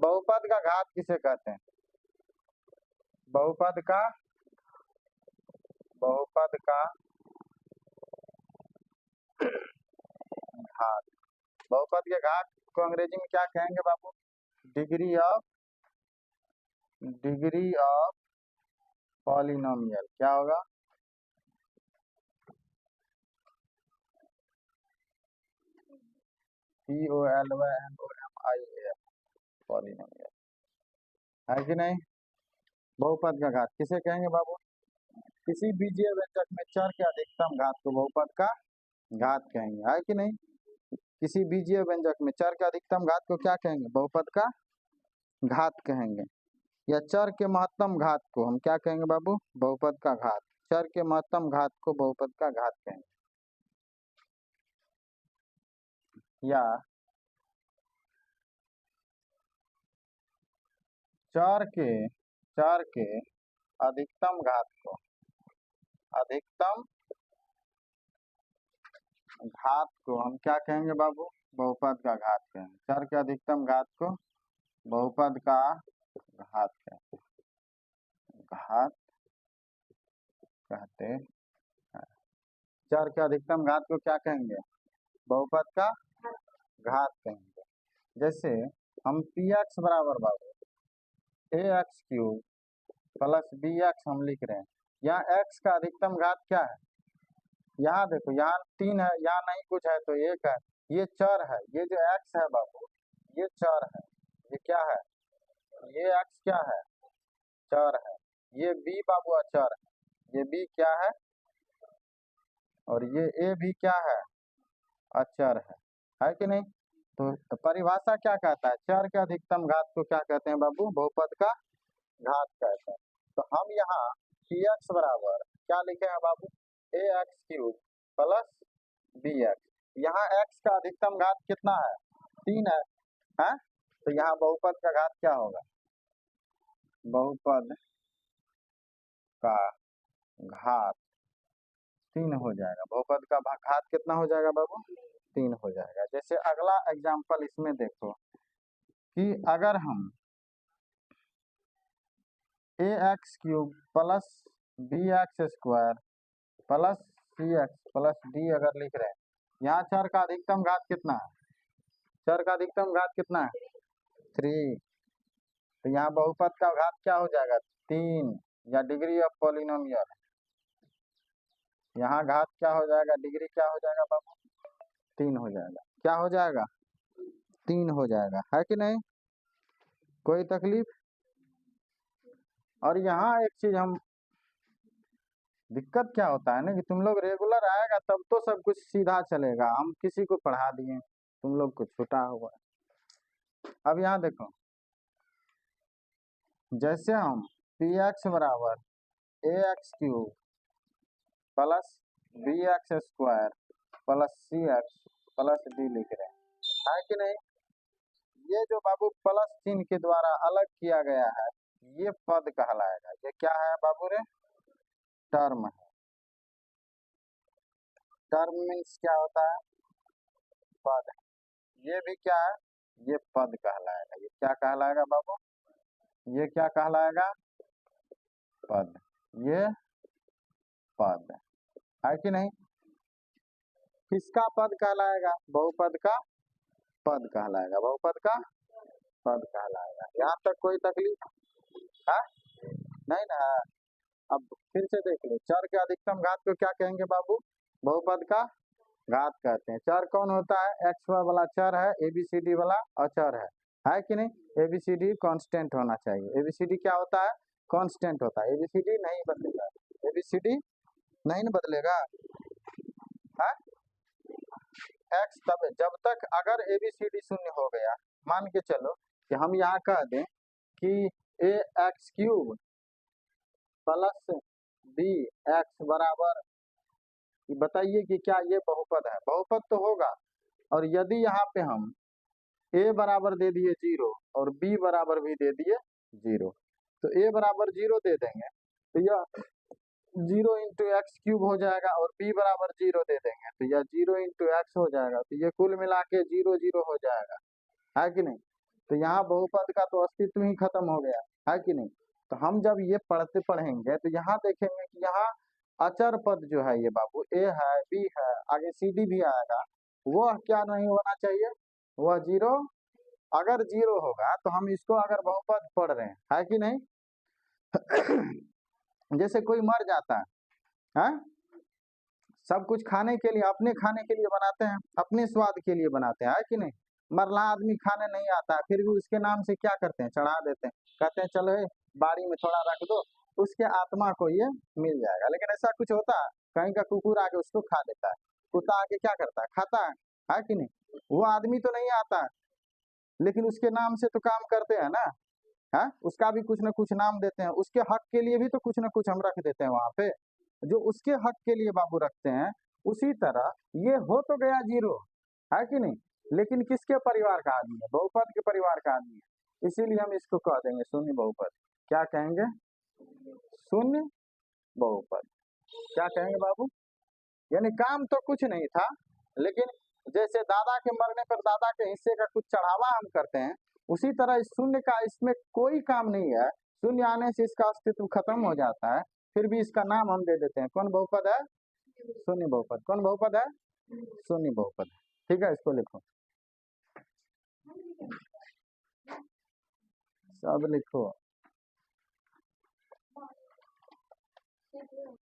बहुपद का घात किसे कहते हैं? बहुपद का घात। बहुपद के घात को अंग्रेजी में क्या कहेंगे बाबू? Degree of polynomial. क्या होगा? POLYNOMIAL, पॉलिनोमियल, है कि नहीं? बहुपद का घात किसे कहेंगे बाबू? किसी बीजीय व्यंजक में चर के अधिकतम घात को बहुपद का घात कहेंगे, है कि नहीं? किसी बीजीय व्यंजक में चर के अधिकतम घात को क्या कहेंगे? बहुपद का घात कहेंगे। या चर के महत्तम घात को हम क्या कहेंगे बाबू? बहुपद का घात। चर के महत्तम घात को बहुपद का घात कहेंगे। या चर के अधिकतम घात को हम क्या कहेंगे बाबू? बहुपद का घात कहेंगे। चर के अधिकतम घात को बहुपद का घात कहते हैं। चर के अधिकतम घात को क्या कहेंगे? बहुपद का घात कहेंगे। जैसे हम px बराबर बाबू ax³ प्लस bx हम लिख रहे हैं। यहाँ x का अधिकतम घात क्या है? यहाँ देखो, यहाँ 3 है, यहाँ नहीं कुछ है तो 1 है। ये चर है, ये जो x है बाबू ये चर है। ये क्या है? ये x क्या है? चर है। ये b बाबू अचर है। ये b क्या है? और ये a भी क्या है? अचर है कि नहीं? तो परिभाषा क्या कहता है? चर के अधिकतम घात को क्या कहते हैं बाबू? बहुपद का घात कहते हैं। तो हम यहाँ px बराबर क्या लिखे हैं बाबू? ax³ plus bx। यहाँ x का अधिकतम घात कितना है? 3 है? तो यहाँ बहुपद का घात क्या होगा? बहुपद का घात 3 हो जाएगा। बहुपद का घात कितना हो जाएगा बाबू? 3 हो जाएगा। जैसे अगला एग्जाम्पल इसमें देखो कि अगर हम ax³ plus bx² plus cx plus d अगर लिख रहे हैं, यहाँ चर का अधिकतम घात कितना है? चर का अधिकतम घात कितना है? 3। तो यहाँ बहुपद का घात क्या हो जाएगा? 3, या डिग्री ऑफ पॉलिनोमियल। यहाँ घात क्या हो जाएगा? डिग्री क्या हो जाएगा बाबू? 3 हो जाएगा। क्या हो जाएगा? 3 हो जाएगा, है कि नहीं? कोई तकलीफ? और यहाँ एक चीज हम दिक्कत क्या होता है ना कि तुम लोग रेगुलर आएगा तब तो सब कुछ सीधा चलेगा। हम किसी को पढ़ा दिए, तुम लोग को छूटा हुआ है। अब यहाँ देखो, जैसे हम px बराबर ax³ plus bx² plus cx plus d लिख रहे हैं, है कि नहीं? ये जो बाबू प्लस चिन्ह के द्वारा अलग किया गया है ये पद कहलाएगा। ये क्या है बाबू रे? टर्म है। टर्म मीन्स क्या होता है? पद। ये भी क्या है? ये पद कहलाएगा। ये क्या कहलाएगा बाबू? ये क्या कहलाएगा? पद। ये पद है कि नहीं? किसका पद कहलाएगा? बहुपद का पद कहलाएगा। बहुपद का पद कहलाएगा। यहाँ तक कोई तकलीफ है? नहीं ना? अब फिर से देख लो, चर के अधिकतम घात को क्या कहेंगे बाबू? बहुपद का घात कहते हैं। चर कौन होता है? एक्स वाला चर है, ABCD वाला अचर है कि नहीं? ABCD कांस्टेंट होना चाहिए। ABCD क्या होता है? कांस्टेंट होता है। ABCD नहीं बदलेगा। ABCD नहीं बदलेगा, है? एक्स तब जब तक अगर ABCD शून्य हो गया, मान के चलो कि हम यहाँ कह दें कि ax³ प्लस bx बराबर, बताइए कि क्या ये बहुपद है? बहुपद तो होगा। और यदि यहाँ पे हम a बराबर दे दिए 0 और b बराबर भी दे दिए 0, तो a बराबर 0 दे देंगे तो यह 0 इंटू x³ हो जाएगा, और b बराबर 0 दे देंगे तो यह 0 इंटू x हो जाएगा। तो ये कुल मिला के 0 0 हो जाएगा, है कि नहीं? तो यहाँ बहुपद का तो अस्तित्व ही खत्म हो गया, है कि नहीं। तो हम जब ये पढ़ेंगे तो यहाँ देखेंगे कि यहाँ अचर पद जो है ये बाबू, ए है, बी है, आगे सी डी भी आएगा, वह क्या नहीं होना चाहिए, वह जीरो। अगर जीरो होगा तो हम इसको अगर बहुपद पढ़ रहे हैं, है कि नहीं। जैसे कोई मर जाता है, सब कुछ खाने के लिए, अपने खाने के लिए बनाते हैं, अपने स्वाद के लिए बनाते हैं, है कि नहीं। मरला आदमी खाने नहीं आता है, फिर भी उसके नाम से क्या करते हैं, चढ़ा देते हैं, कहते हैं चलो बाड़ी में थोड़ा रख दो, उसके आत्मा को ये मिल जाएगा। लेकिन ऐसा कुछ होता है, कहीं का कुकुर आके उसको खा लेता है, कुत्ता आके क्या करता है, खाता है कि नहीं। वो आदमी तो नहीं आता है, लेकिन उसके नाम से तो काम करते हैं ना, है, उसका भी कुछ ना कुछ नाम देते हैं, उसके हक के लिए भी तो कुछ ना कुछ हम रख देते हैं वहां पे, जो उसके हक के लिए बाबू रखते हैं। उसी तरह ये हो तो गया जीरो, है कि नहीं, लेकिन किसके परिवार का आदमी है, बहुपद के परिवार का आदमी है, इसीलिए हम इसको कह देंगे शून्य बहुपद। क्या कहेंगे, शून्य बहुपद। क्या कहेंगे बाबू, यानी काम तो कुछ नहीं था, लेकिन जैसे दादा के मरने पर दादा के हिस्से का कुछ चढ़ावा हम करते हैं, उसी तरह इस शून्य का इसमें कोई काम नहीं है, शून्य आने से इसका अस्तित्व खत्म हो जाता है, फिर भी इसका नाम हम दे देते हैं, कौन बहुपद है, शून्य बहुपद। कौन बहुपद है, शून्य बहुपद। ठीक है, इसको लिखो, सब लिखो।